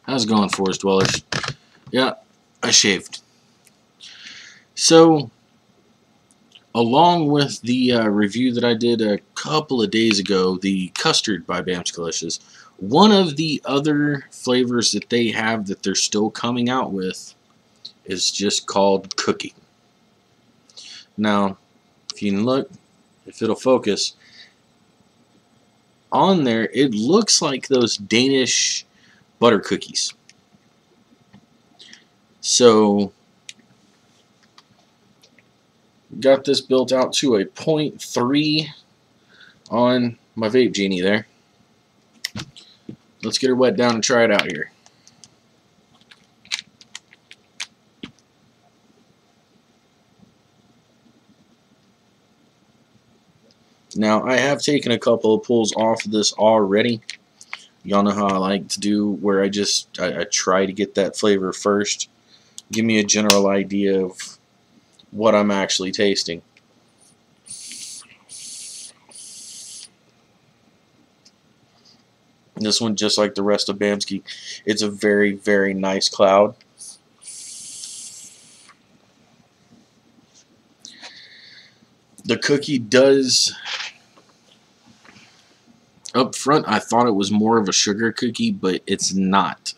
How's it going, Forest Dwellers? Yeah, I shaved. So, along with the review that I did a couple of days ago, the custard by Bamskilicious, one of the other flavors that they have that they're still coming out with is just called Cookie. Now, if you can look, if it'll focus, on there, it looks like those Danish butter cookies. So, got this built out to a 0.3 on my vape genie there. Let's get her wet down and try it out here. Now, I have taken a couple of pulls off of this already. Y'all know how I like to do, where I try to get that flavor first. Give me a general idea of what I'm actually tasting. This one, just like the rest of Bamski, it's a very, very nice cloud. The cookie does, up front, I thought it was more of a sugar cookie, but it's not.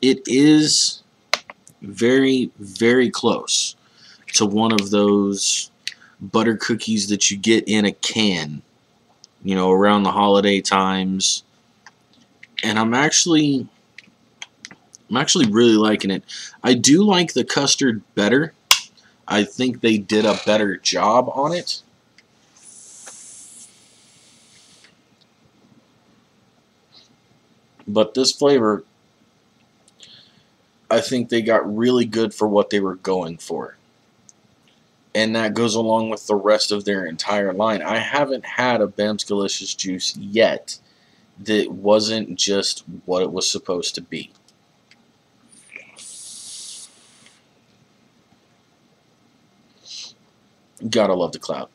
It is very, very close to one of those butter cookies that you get in a can, you know, around the holiday times. And I'm actually really liking it. I do like the custard better. I think they did a better job on it. But this flavor, I think they got really good for what they were going for. And that goes along with the rest of their entire line. I haven't had a Bamskilicious juice yet that wasn't just what it was supposed to be. Gotta love the cloud.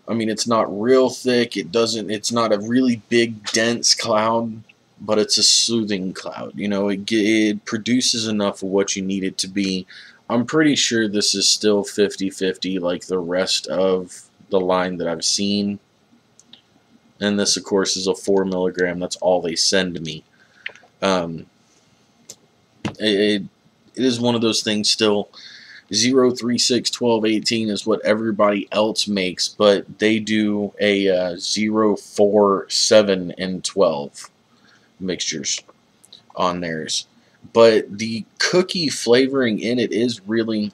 I mean, it's not real thick. It's not a really big, dense cloud, but it's a soothing cloud. You know, it produces enough of what you need it to be. I'm pretty sure this is still 50-50 like the rest of the line that I've seen. And this, of course, is a 4 milligram. That's all they send me. It is one of those things still. 0, 3, 6, 12, 18 is what everybody else makes, but they do a 0, 4, 7, and 12 mixtures on theirs. But the cookie flavoring in it is really,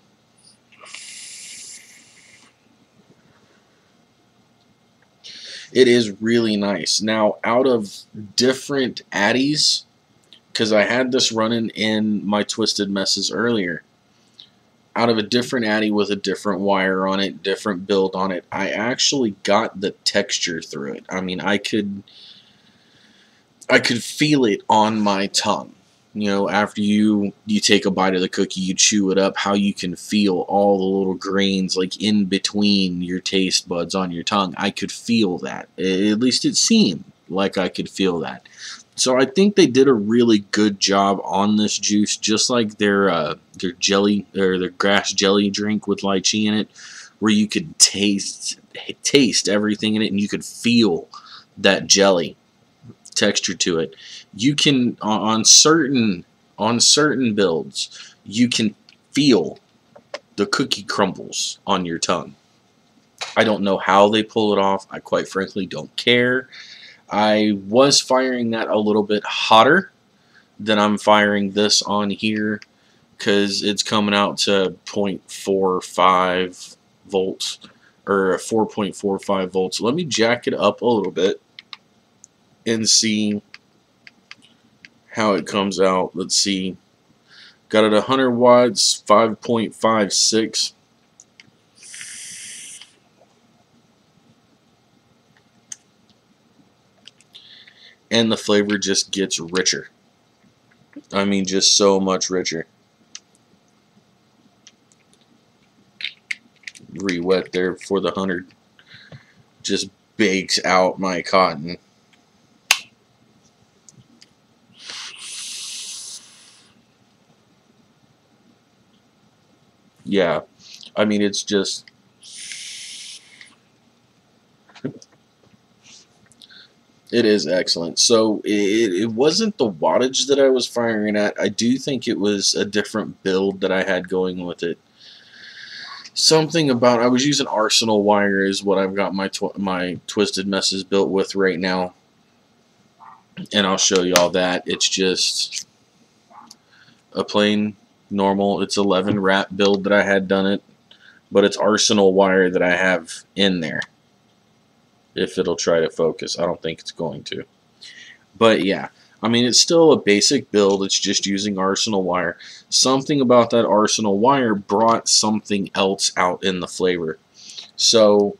nice. Now, out of different Addies, because I had this running in my Twisted Messes earlier, out of a different Addy with a different wire on it, different build on it, I actually got the texture through it. I mean, I could feel it on my tongue. You know, after you take a bite of the cookie, you chew it up, how you can feel all the little grains like in between your taste buds on your tongue. I could feel that. At least it seemed like I could feel that. So I think they did a really good job on this juice, just like their jelly, or their grass jelly drink with lychee in it, where you could taste everything in it and you could feel that jelly texture to it. You can, on certain builds, you can feel the cookie crumbles on your tongue. I don't know how they pull it off. I quite frankly don't care. I was firing that a little bit hotter than I'm firing this on here, because it's coming out to 0.45 volts, or 4.45 volts. Let me jack it up a little bit and see how it comes out. Let's see. Got it 100 watts, 5.56. And the flavor just gets richer. I mean, just so much richer. Re-wet there for the 100. Just bakes out my cotton. Yeah, I mean, it's just, it is excellent. So it wasn't the wattage that I was firing at. I do think it was a different build that I had going with it. Something about, I was using Arsenal wire is what I've got my Twisted Messes built with right now. And I'll show you all that. It's just a plain normal, it's 11 wrap build that I had done it. But it's Arsenal wire that I have in there. If it'll try to focus. I don't think it's going to. But yeah, I mean, it's still a basic build. It's just using Arsenal wire. Something about that Arsenal wire brought something else out in the flavor. So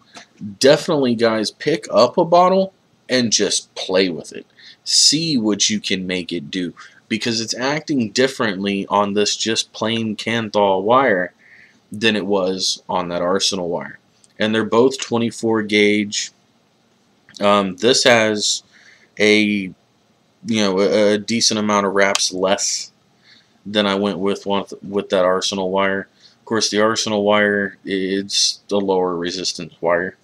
definitely, guys, pick up a bottle and just play with it. See what you can make it do. Because it's acting differently on this just plain Canthal wire than it was on that Arsenal wire. And they're both 24 gauge. This has a decent amount of wraps less than I went with that Arsenal wire. Of course, the Arsenal wire, it's the lower resistance wire,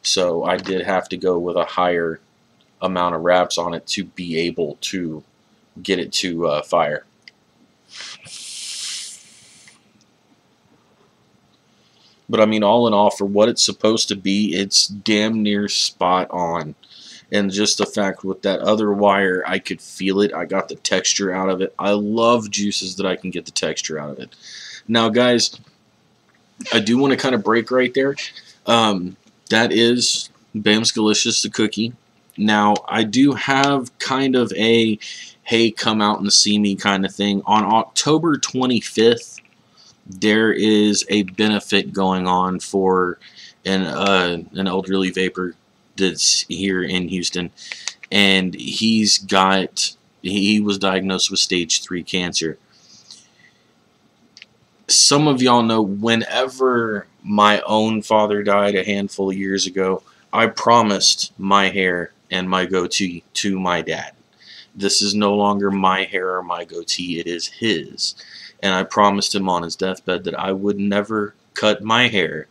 so I did have to go with a higher amount of wraps on it to be able to get it to fire. But I mean, all in all, for what it's supposed to be, it's damn near spot on. And just the fact with that other wire, I could feel it. I got the texture out of it. I love juices that I can get the texture out of it. Now, guys, I do want to kind of break right there. That is Bamskilicious the Cookie. Now, I do have kind of a, hey, come out and see me kind of thing. On October 25th, there is a benefit going on for an elderly vapor that's here in Houston, and he was diagnosed with stage 3 cancer. Some of y'all know, whenever my own father died a handful of years ago, I promised my hair and my goatee to my dad. This is no longer my hair or my goatee, it is his. And I promised him on his deathbed that I would never cut my hair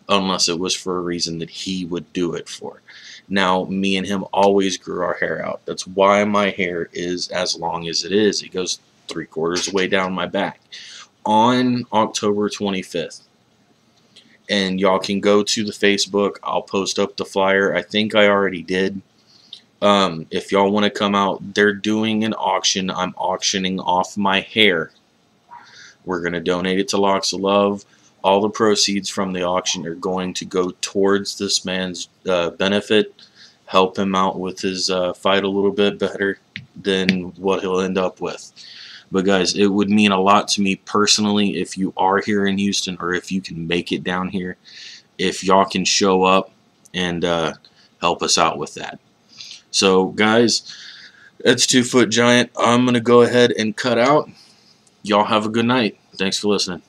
unless it was for a reason that he would do it for. Now, me and him always grew our hair out. That's why my hair is as long as it is. It goes 3/4 of the way down my back. On October 25th, and y'all can go to the Facebook. I'll post up the flyer. I think I already did. If y'all want to come out, they're doing an auction. I'm auctioning off my hair. We're going to donate it to Locks of Love. All the proceeds from the auction are going to go towards this man's benefit, help him out with his fight a little bit better than what he'll end up with. But guys, it would mean a lot to me personally if you are here in Houston, or if you can make it down here, if y'all can show up and help us out with that. So guys, that's 2 Foot Giant. I'm going to go ahead and cut out. Y'all have a good night. Thanks for listening.